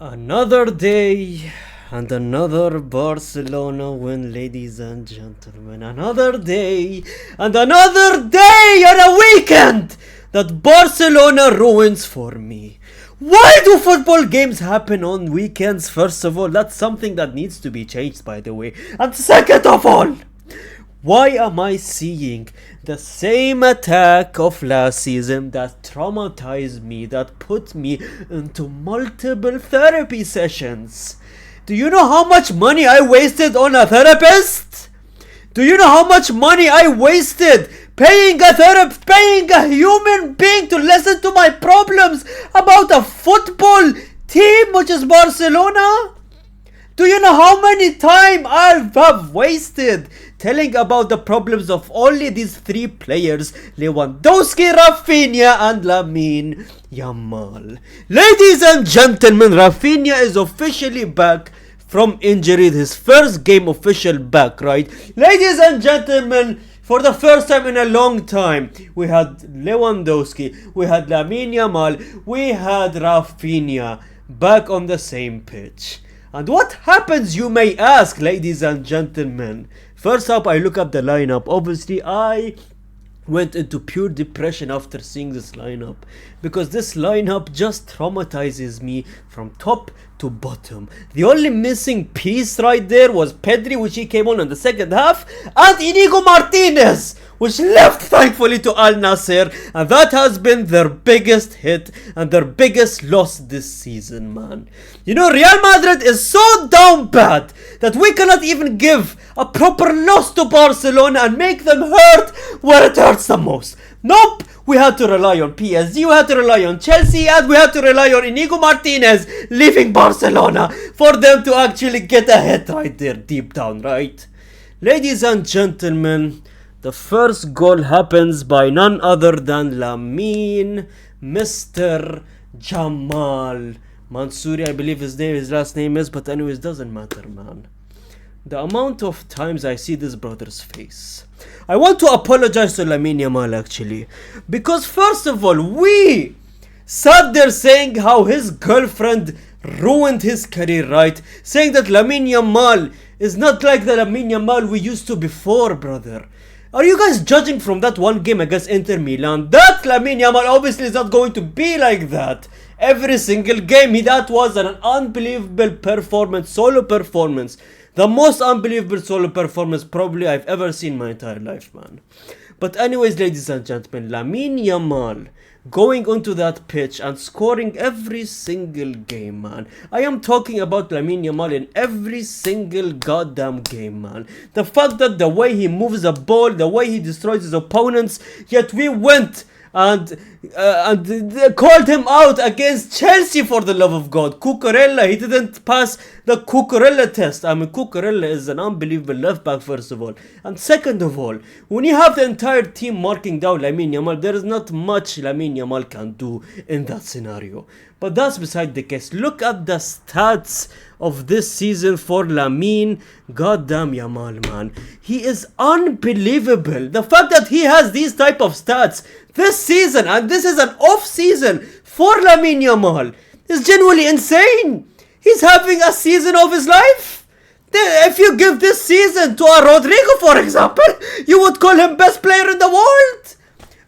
Another day and another Barcelona win, ladies and gentlemen. Another day and another day on a weekend that Barcelona ruins for me. Why do football games happen on weekends? First of all, that's something that needs to be changed, by the way. And second of all, why am I seeing the same attack of last season that traumatized me, that put me into multiple therapy sessions? Do you know how much money I wasted on a therapist? Do you know how much money I wasted paying a human being to listen to my problems about a football team, which is Barcelona? Do you know how many time I have wasted telling about the problems of only these three players, Lewandowski, Raphinha and Lamine Yamal? Ladies and gentlemen, Raphinha is officially back from injury, his first game official back, right? Ladies and gentlemen, for the first time in a long time, we had Lewandowski, we had Lamine Yamal, we had Raphinha back on the same pitch. And what happens, you may ask, ladies and gentlemen? First up, I look up the lineup. Obviously, I went into pure depression after seeing this lineup, because this lineup just traumatizes me from top to bottom. The only missing piece right there was Pedri, which he came on in the second half, and Inigo Martinez, which left thankfully to Al Nassr, and that has been their biggest hit and their biggest loss this season, man. You know, Real Madrid is so down bad that we cannot even give a proper loss to Barcelona and make them hurt where it hurts the most. Nope, we had to rely on PSG, we had to rely on Chelsea, and we had to rely on Inigo Martinez leaving Barcelona for them to actually get a hit right there deep down, right? Ladies and gentlemen, the first goal happens by none other than Lamine Mr. Yamal Mansouri, I believe his last name is, but anyways, doesn't matter, man. The amount of times I see this brother's face. I want to apologize to Lamine Yamal actually, because first of all, we sat there saying how his girlfriend ruined his career, right? Saying that Lamine Yamal is not like the Lamine Yamal we used to before, brother. Are you guys judging from that one game against Inter Milan? That Lamine Yamal obviously is not going to be like that every single game. That was an unbelievable performance, solo performance. The most unbelievable solo performance probably I've ever seen in my entire life, man. But anyways, ladies and gentlemen, Lamine Yamal going onto that pitch and scoring every single game, man. I am talking about Lamine Yamal in every single goddamn game, man. The fact that the way he moves the ball, the way he destroys his opponents, yet we went and called him out against Chelsea, for the love of God. Cucurella, he didn't pass the Cucurella test. I mean, Cucurella is an unbelievable left back, first of all. And second of all, when you have the entire team marking down Lamine Yamal, there is not much Lamine Yamal can do in that scenario. But that's beside the case. Look at the stats of this season for Lamine goddamn Yamal, man. He is unbelievable. The fact that he has these type of stats this season, and this is an off season for Lamine Yamal, is genuinely insane. He's having a season of his life. If you give this season to a Rodrigo, for example, you would call him best player in the world.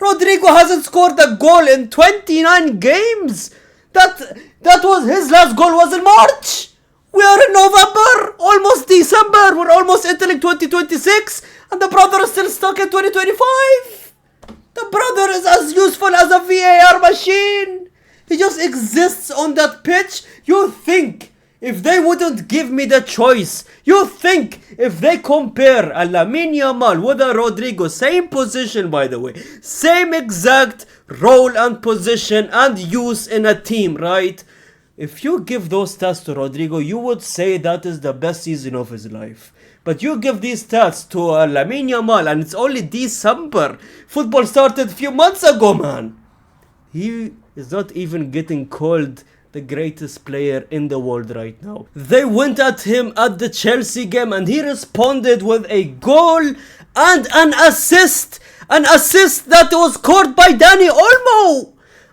Rodrigo hasn't scored a goal in 29 games. That was his last goal was in March. We are in November, almost December. We're almost entering 2026, and the brother is still stuck in 2025. The brother is as useful as a VAR machine. He just exists on that pitch. You think if they wouldn't give me the choice, you think if they compare a Lamine Yamal with a Rodrigo, same position by the way, same exact role and position and use in a team, right? If you give those stats to Rodrigo, you would say that is the best season of his life. But you give these stats to Lamine Yamal and it's only December. Football started a few months ago, man. He is not even getting called the greatest player in the world right now. They went at him at the Chelsea game and he responded with a goal and an assist. An assist that was scored by Dani Olmo.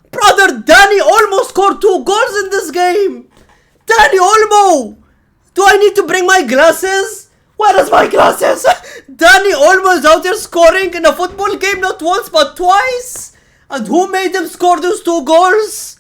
Brother, Dani Olmo scored 2 goals in this game. Do I need to bring my glasses? Where is my glasses? Danny almost out here scoring in a football game, not once but twice. And who made him score those 2 goals?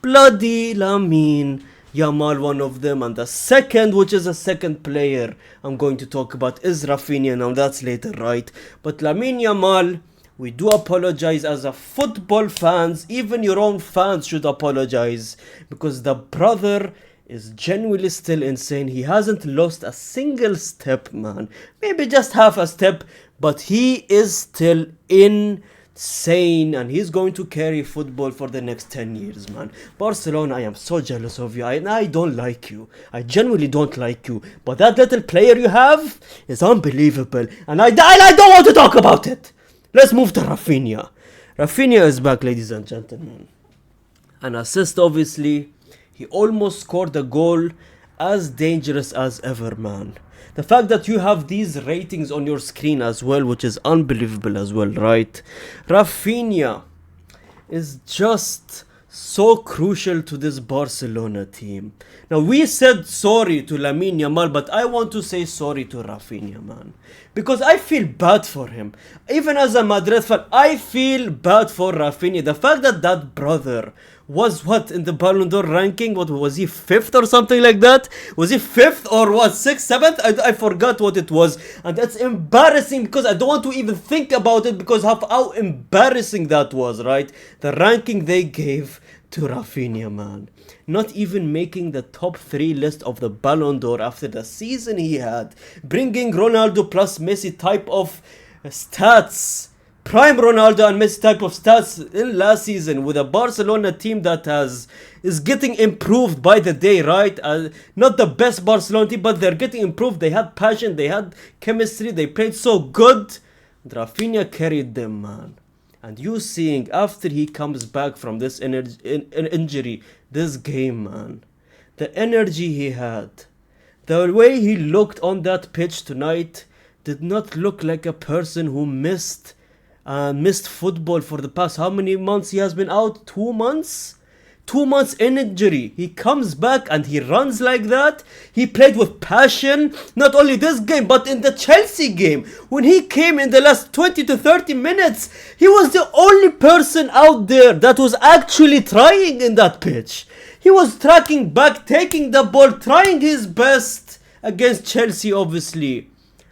Bloody Lamine Yamal, one of them. And the second, which is a second player I'm going to talk about, is Raphinha. Now that's later, right? But Lamine Yamal, we do apologize as a football fans. Even your own fans should apologize, because the brother is genuinely still insane. He hasn't lost a single step, man. Maybe just half a step, but he is still insane, and he's going to carry football for the next 10 years, man. Barcelona, I am so jealous of you, and I don't like you. I genuinely don't like you, but that little player you have is unbelievable, and I don't want to talk about it. Let's move to Raphinha. Raphinha is back, ladies and gentlemen. An assist, obviously. He almost scored a goal as dangerous as ever, man. The fact that you have these ratings on your screen as well, which is unbelievable as well, right? Raphinha is just so crucial to this Barcelona team. Now, we said sorry to Lamine Yamal, but I want to say sorry to Raphinha, man. Because I feel bad for him. Even as a Madrid fan, I feel bad for Raphinha. The fact that that brother was what in the Ballon d'Or ranking? What was he, 5th or something like that? Was he 5th or what, 6th, 7th? I forgot what it was. And that's embarrassing, because I don't want to even think about it, because of how embarrassing that was, right? The ranking they gave to Raphinha, man. Not even making the top 3 list of the Ballon d'Or after the season he had. Bringing Ronaldo plus Messi type of stats. Prime Ronaldo and Messi type of stats in last season, with a Barcelona team that is getting improved by the day, right? Not the best Barcelona team, but they're getting improved. They had passion, they had chemistry, they played so good. Raphinha carried them, man. And you seeing after he comes back from this injury, this game, man, the energy he had, the way he looked on that pitch tonight, did not look like a person who missed football for the past how many months he has been out? 2 months? 2 months in injury. He comes back and he runs like that. He played with passion. Not only this game, but in the Chelsea game, when he came in the last 20 to 30 minutes, he was the only person out there that was actually trying in that pitch. He was tracking back, taking the ball, trying his best against Chelsea, obviously.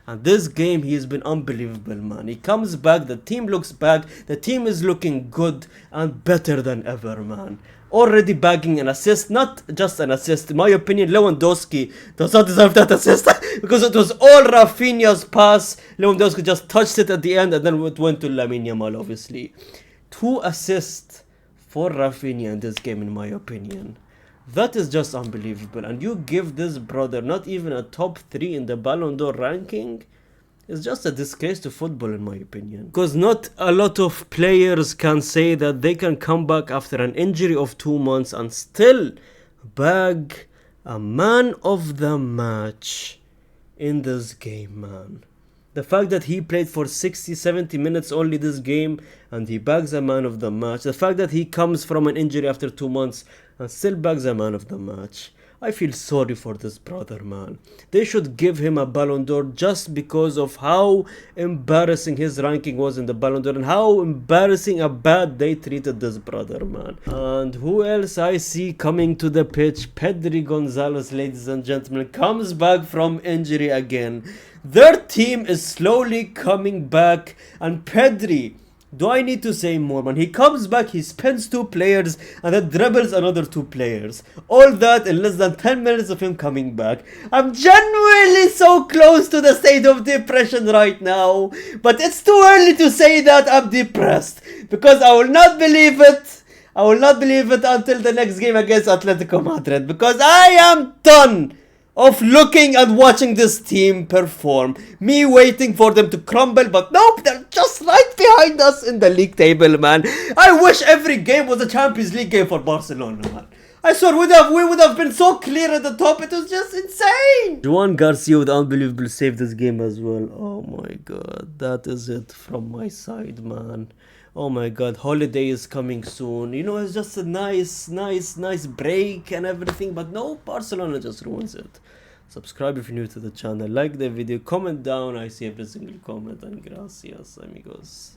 And this game, he has been unbelievable, man. He comes back, the team looks back, the team is looking good and better than ever, man. Already bagging an assist, not just an assist. In my opinion, Lewandowski does not deserve that assist because it was all Raphinha's pass. Lewandowski just touched it at the end and then it went to Lamine Yamal, obviously. 2 assists for Raphinha in this game, in my opinion. That is just unbelievable. And you give this brother not even a top 3 in the Ballon d'Or ranking. It's just a disgrace to football, in my opinion. Because not a lot of players can say that they can come back after an injury of 2 months and still bag a man of the match in this game, man. The fact that he played for 60-70 minutes only this game and he bags a man of the match. The fact that he comes from an injury after 2 months and still bags a man of the match. I feel sorry for this brother, man. They should give him a Ballon d'Or just because of how embarrassing his ranking was in the Ballon d'Or and how embarrassing a bad they treated this brother, man. And who else I see coming to the pitch? Pedri Gonzalez, ladies and gentlemen, comes back from injury again. Their team is slowly coming back, and Pedri, do I need to say more, man? He comes back, he spins 2 players and then dribbles another 2 players. All that in less than 10 minutes of him coming back. I'm genuinely so close to the state of depression right now. But it's too early to say that I'm depressed, because I will not believe it. I will not believe it until the next game against Atletico Madrid, because I am done of looking and watching this team perform. Me waiting for them to crumble, but nope, they're just right behind us in the league table, man. I wish every game was a Champions League game for Barcelona, man. I swear we would have been so clear at the top. It was just insane. Juan Garcia with unbelievable save this game as well. Oh my god, that is it from my side, man. Oh my god, holiday is coming soon. You know, it's just a nice break and everything. But no, Barcelona just ruins it. Subscribe if you're new to the channel, like the video, comment down, I see every single comment, and gracias amigos.